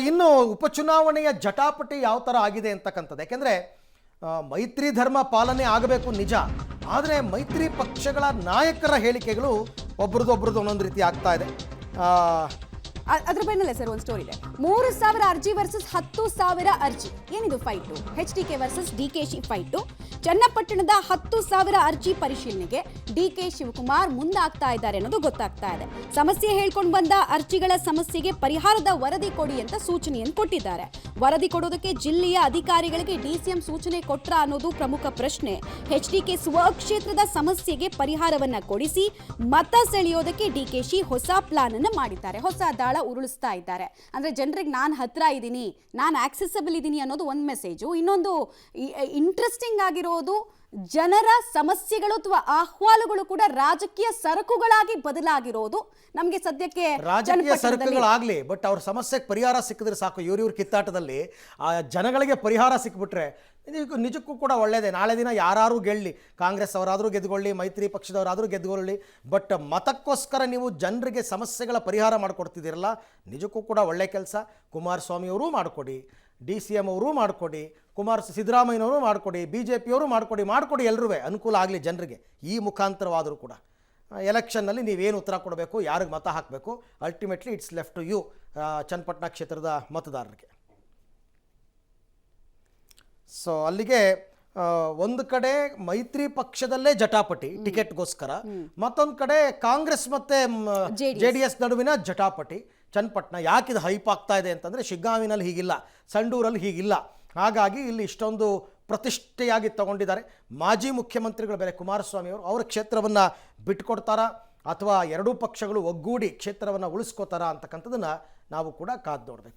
ಇನ್ನು ಉಪಚುನಾವಣೆಯ ಜಟಾಪಟಿ ಯಾವ ಥರ ಆಗಿದೆ ಅಂತಕ್ಕಂಥದ್ದು, ಯಾಕೆಂದರೆ ಮೈತ್ರಿ ಧರ್ಮ ಪಾಲನೆ ಆಗಬೇಕು ನಿಜ, ಆದರೆ ಮೈತ್ರಿ ಪಕ್ಷಗಳ ನಾಯಕರ ಹೇಳಿಕೆಗಳು ಒಬ್ರದ್ದೊಬ್ರದ್ದು ಒಂದೊಂದು ರೀತಿ ಆಗ್ತಾ ಇದೆ. ಅದ್ರ ಬೆನ್ನಲ್ಲೇ ಸರ್ ಒಂದು ಸ್ಟೋರಿ ಇದೆ. 3,000 ಅರ್ಜಿ ವರ್ಸಸ್ 10,000 ಅರ್ಜಿ. ಏನಿದು ಫೈಟು? HDK ವರ್ಸಸ್ DKಶ ಫೈಟು. ಚನ್ನಪಟ್ಟಣದ 10,000 ಅರ್ಜಿ ಪರಿಶೀಲನೆಗೆ DK ಶಿವಕುಮಾರ್ ಮುಂದಾಗ್ತಾ ಇದ್ದಾರೆ ಅನ್ನೋದು ಗೊತ್ತಾಗ್ತಾ ಇದೆ. ಸಮಸ್ಯೆ ಹೇಳ್ಕೊಂಡು ಬಂದ ಅರ್ಜಿಗಳ ಸಮಸ್ಯೆಗೆ ಪರಿಹಾರದ ವರದಿ ಕೊಡಿ ಅಂತ ಸೂಚನೆಯನ್ನು ಕೊಟ್ಟಿದ್ದಾರೆ. ವರದಿ ಕೊಡೋದಕ್ಕೆ ಜಿಲ್ಲೆಯ ಅಧಿಕಾರಿಗಳಿಗೆ DCM ಸೂಚನೆ ಕೊಟ್ರ ಅನ್ನೋದು ಪ್ರಮುಖ ಪ್ರಶ್ನೆ. HDK ಸ್ವಕ್ಷೇತ್ರದ ಸಮಸ್ಯೆಗೆ ಪರಿಹಾರವನ್ನ ಕೊಡಿಸಿ ಮತ ಸೆಳೆಯೋದಕ್ಕೆ DKಶಿ ಹೊಸ ಪ್ಲಾನ್ ಅನ್ನು ಮಾಡಿದ್ದಾರೆ. ಹೊಸ ದಾಳ ಉರುಳಿಸ್ತಾ ಇದ್ದಾರೆ. ಅಂದ್ರೆ ಜನರಿಗೆ ನಾನು ಹತ್ರ ಇದ್ದೀನಿ, ನಾನು ಆಕ್ಸೆಸಬಲ್ ಇದ್ದೀನಿ ಅನ್ನೋದು ಒಂದು ಮೆಸೇಜು. ಇನ್ನೊಂದು ಇಂಟ್ರೆಸ್ಟಿಂಗ್ ಆಗಿರೋದು, ಜನರ ಸಮಸ್ಯೆಗಳು ಅಥವಾ ಅಹವಾಲುಗಳು ಕೂಡ ರಾಜಕೀಯ ಸರಕುಗಳಾಗಿ ಬದಲಾಗಿರೋದು ನಮಗೆ ಸದ್ಯಕ್ಕೆ ರಾಜಕೀಯ ಸರಕುಗಳಾಗ್ಲಿ, ಬಟ್ ಅವ್ರ ಸಮಸ್ಯೆಗೆ ಪರಿಹಾರ ಸಿಕ್ಕಿದ್ರೆ ಸಾಕು. ಇವ್ರ ಕಿತ್ತಾಟದಲ್ಲಿ ಆ ಜನಗಳಿಗೆ ಪರಿಹಾರ ಸಿಕ್ಬಿಟ್ರೆ ನಿಜಕ್ಕೂ ಕೂಡ ಒಳ್ಳೆಯದೇ. ನಾಳೆ ದಿನ ಯಾರು ಗೆಲ್ಲಿ, ಕಾಂಗ್ರೆಸ್ ಅವರಾದರೂ ಗೆದ್ದುಕೊಳ್ಳಿ, ಮೈತ್ರಿ ಪಕ್ಷದವರಾದರೂ ಗೆದ್ದುಕೊಳ್ಳಿ, ಬಟ್ ಮತಕ್ಕೋಸ್ಕರ ನೀವು ಜನರಿಗೆ ಸಮಸ್ಯೆಗಳ ಪರಿಹಾರ ಮಾಡಿಕೊಡ್ತಿದ್ದೀರಲ್ಲ, ನಿಜಕ್ಕೂ ಕೂಡ ಒಳ್ಳೆ ಕೆಲಸ. ಕುಮಾರಸ್ವಾಮಿ ಅವರೂ ಮಾಡಿಕೊಡಿ, DCM ಅವರೂ ಮಾಡಿಕೊಡಿ, ಸಿದ್ದರಾಮಯ್ಯನವರು ಮಾಡಿಕೊಡಿ, BJP ಅವರು ಮಾಡಿಕೊಡಿ, ಎಲ್ಲರೂ ಅನುಕೂಲ ಆಗಲಿ ಜನರಿಗೆ. ಈ ಮುಖಾಂತರವಾದರೂ ಕೂಡ ಎಲೆಕ್ಷನ್ನಲ್ಲಿ ನೀವೇನು ಉತ್ತರ ಕೊಡಬೇಕು, ಯಾರಿಗೆ ಮತ ಹಾಕಬೇಕು, ultimately it's left to you, Channapatna ಕ್ಷೇತ್ರದ ಮತದಾರರಿಗೆ. ಸೊ ಅಲ್ಲಿಗೆ ಒಂದು ಕಡೆ ಮೈತ್ರಿ ಪಕ್ಷದಲ್ಲೇ ಜಟಾಪಟಿ ಟಿಕೆಟ್ಗೋಸ್ಕರ, ಮತ್ತೊಂದು ಕಡೆ ಕಾಂಗ್ರೆಸ್ ಮತ್ತು JDS ನಡುವಿನ ಜಟಾಪಟಿ. ಚನ್ನಪಟ್ಟಣ ಯಾಕಿದು ಹೈಪ್ ಆಗ್ತಾ ಇದೆ ಅಂತಂದರೆ, ಶಿಗ್ಗಾಂವಿನಲ್ಲಿ ಹೀಗಿಲ್ಲ, ಸಂಡೂರಲ್ಲಿ ಹೀಗಿಲ್ಲ. ಹಾಗಾಗಿ ಇಲ್ಲಿ ಇಷ್ಟೊಂದು ಪ್ರತಿಷ್ಠೆಯಾಗಿ ತಗೊಂಡಿದ್ದಾರೆ. ಮಾಜಿ ಮುಖ್ಯಮಂತ್ರಿಗಳು ಬೇರೆ ಕುಮಾರಸ್ವಾಮಿ ಅವರು, ಅವರ ಕ್ಷೇತ್ರವನ್ನು ಬಿಟ್ಕೊಡ್ತಾರಾ ಅಥವಾ ಎರಡೂ ಪಕ್ಷಗಳು ಒಗ್ಗೂಡಿ ಕ್ಷೇತ್ರವನ್ನು ಉಳಿಸ್ಕೋತಾರಾ ಅಂತಕ್ಕಂಥದ್ದನ್ನು ನಾವು ಕೂಡ ಕಾದು ನೋಡಬೇಕು.